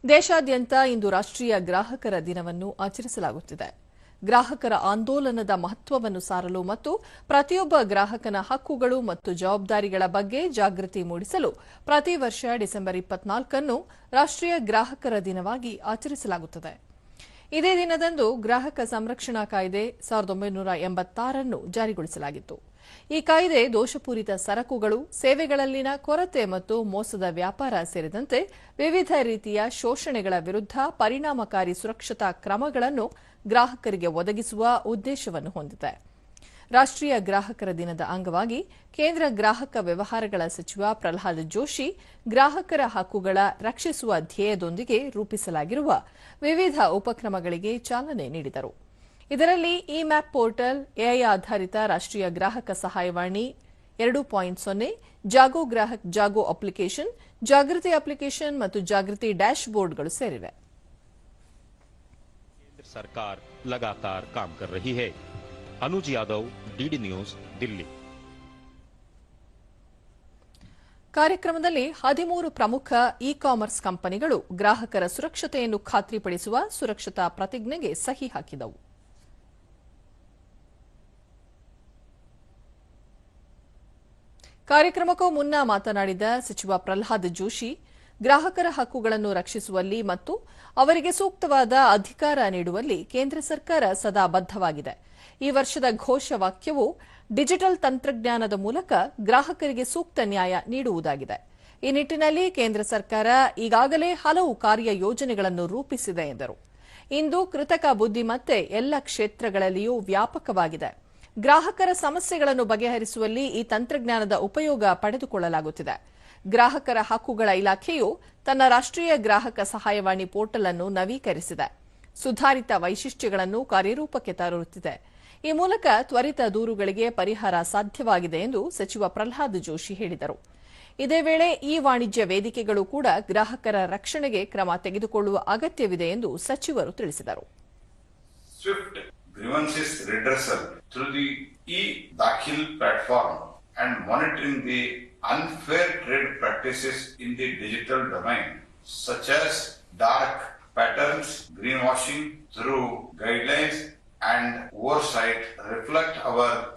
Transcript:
ದೇಶಾದ್ಯಂತ ಇಂದು ರಾಷ್ಟ್ರೀಯ ಗ್ರಾಹಕರ ದಿನವನ್ನು ಆಚರಿಸಲಾಗುತ್ತಿದೆ. ಗ್ರಾಹಕರ ಆಂದೋಲನದ ಮಹತ್ವವನ್ನು ಸಾರಲು ಮತ್ತು ಪ್ರತಿಯೊಬ್ಬ ಗ್ರಾಹಕನ ಹಕ್ಕುಗಳು ಮತ್ತು ಜವಾಬ್ದಾರಿಗಳ ಬಗ್ಗೆ ಜಾಗೃತಿ ಮೂಡಿಸಲು ಪ್ರತಿ ವರ್ಷ ಡಿಸೆಂಬರ್ 24 ರಾಷ್ಟ್ರೀಯ ಗ್ರಾಹಕರ ದಿನವಾಗಿ ಆಚರಿಸಲಾಗುತ್ತದೆ. ಇದೇ ದಿನದಂದು ಗ್ರಾಹಕ ಸಂರಕ್ಷಣಾ ಕಾಯ್ದೆ 1986 ಜಾರಿಗೊಳಿಸಲಾಗಿತ್ತು. ಈ ಕಾಯ್ದೆ ದೋಷಪೂರಿತ ಸರಕುಗಳು, ಸೇವೆಗಳಲ್ಲಿನ ಕೊರತೆ ಮತ್ತು ಮೋಸದ ವ್ಯಾಪಾರ ಸೇರಿದಂತೆ ವಿವಿಧ ರೀತಿಯ ಶೋಷಣೆಗಳ ವಿರುದ್ಧ ಪರಿಣಾಮಕಾರಿ ಸುರಕ್ಷತಾ ಕ್ರಮಗಳನ್ನು ಗ್ರಾಹಕರಿಗೆ ಒದಗಿಸುವ ಉದ್ದೇಶವನ್ನು ಹೊಂದಿದೆ. ರಾಷ್ಟ್ರೀಯ ಗ್ರಾಹಕರ ದಿನದ ಅಂಗವಾಗಿ ಕೇಂದ್ರ ಗ್ರಾಹಕ ವ್ಯವಹಾರಗಳ ಸಚಿವ ಪ್ರಹ್ಲಾದ್ ಜೋಶಿ ಗ್ರಾಹಕರ ಹಕ್ಕುಗಳ ರಕ್ಷಿಸುವ ಧ್ಯೇಯದೊಂದಿಗೆ ರೂಪಿಸಲಾಗಿರುವ ವಿವಿಧ ಉಪಕ್ರಮಗಳಿಗೆ ಚಾಲನೆ ನೀಡಿದರು. ಇದರಲ್ಲಿ ಇ-ಮ್ಯಾಪ್ ಪೋರ್ಟಲ್, ಎಐ ಆಧಾರಿತ ರಾಷ್ಟ್ರೀಯ ಗ್ರಾಹಕ ಸಹಾಯವಾಣಿ 2.0, ಜಾಗೋ ಗ್ರಾಹಕ್ ಜಾಗೋ ಅಪ್ಲಿಕೇಶನ್, ಜಾಗೃತಿ ಅಪ್ಲಿಕೇಶನ್ ಮತ್ತು ಜಾಗೃತಿ ಡ್ಯಾಶ್ ಬೋರ್ಡ್ಗಳು ಸೇರಿವೆ. केंद्र सरकार लगातार काम कर रही है। अनुज यादव, डीडी न्यूज, दिल्ली। ಕಾರ್ಯಕ್ರಮದಲ್ಲಿ 13 ಪ್ರಮುಖ ಇ-ಕಾಮರ್ಸ್ ಕಂಪನಿಗಳು ಗ್ರಾಹಕರ ಸುರಕ್ಷತೆಯನ್ನು ಖಾತ್ರಿಪಡಿಸುವ ಸುರಕ್ಷತಾ ಪ್ರತಿಜ್ಞೆಗೆ ಸಹಿ ಹಾಕಿದವು. ಕಾರ್ಯಕ್ರಮಕ್ಕೂ ಮುನ್ನ ಮಾತನಾಡಿದ ಸಚಿವ ಪ್ರಹ್ಲಾದ್ ಜೋಶಿ, ಗ್ರಾಹಕರ ಹಕ್ಕುಗಳನ್ನು ರಕ್ಷಿಸುವಲ್ಲಿ ಮತ್ತು ಅವರಿಗೆ ಸೂಕ್ತವಾದ ಅಧಿಕಾರ ನೀಡುವಲ್ಲಿ ಕೇಂದ್ರ ಸರ್ಕಾರ ಸದಾ ಬದ್ಧವಾಗಿದೆ. ಈ ವರ್ಷದ ಘೋಷವಾಕ್ಯವು ಡಿಜಿಟಲ್ ತಂತ್ರಜ್ಞಾನದ ಮೂಲಕ ಗ್ರಾಹಕರಿಗೆ ಸೂಕ್ತ ನ್ಯಾಯ ನೀಡುವುದಾಗಿದೆ. ಈ ನಿಟ್ಟಿನಲ್ಲಿ ಕೇಂದ್ರ ಸರ್ಕಾರ ಈಗಾಗಲೇ ಹಲವು ಕಾರ್ಯ ಯೋಜನೆಗಳನ್ನು ರೂಪಿಸಿದೆ ಎಂದರು. ಇಂದು ಕೃತಕ ಬುದ್ದಿಮತ್ತೆ ಎಲ್ಲ ಕ್ಷೇತ್ರಗಳಲ್ಲಿಯೂ ವ್ಯಾಪಕವಾಗಿದೆ. ಗ್ರಾಹಕರ ಸಮಸ್ಯೆಗಳನ್ನು ಬಗೆಹರಿಸುವಲ್ಲಿ ಈ ತಂತ್ರಜ್ಞಾನದ ಉಪಯೋಗ ಪಡೆದುಕೊಳ್ಳಲಾಗುತ್ತಿದೆ. ಗ್ರಾಹಕರ ಹಕ್ಕುಗಳ ಇಲಾಖೆಯು ತನ್ನ ರಾಷ್ಟ್ರೀಯ ಗ್ರಾಹಕ ಸಹಾಯವಾಣಿ ಪೋರ್ಟಲ್ ಅನ್ನು ನವೀಕರಿಸಿದೆ. ಸುಧಾರಿತ ವೈಶಿಷ್ಟ್ಯಗಳನ್ನು ಕಾರ್ಯರೂಪಕ್ಕೆ ತರುತ್ತಿದೆ. ಈ ಮೂಲಕ ತ್ವರಿತ ದೂರುಗಳಿಗೆ ಪರಿಹಾರ ಸಾಧ್ಯವಾಗಿದೆ ಎಂದು ಸಚಿವ ಪ್ರಹ್ಲಾದ್ ಜೋಶಿ ಹೇಳಿದರು. ಇದೇ ವೇಳೆ ಈ ವಾಣಿಜ್ಯ ವೇದಿಕೆಗಳು ಕೂಡ ಗ್ರಾಹಕರ ರಕ್ಷಣೆಗೆ ಕ್ರಮ ತೆಗೆದುಕೊಳ್ಳುವ ಅಗತ್ಯವಿದೆ ಎಂದು ಸಚಿವರು ತಿಳಿಸಿದರು. Grievances redressal through the e-Dakhil platform and monitoring the unfair trade practices in the digital domain, such as dark patterns, greenwashing, through guidelines and oversight reflect our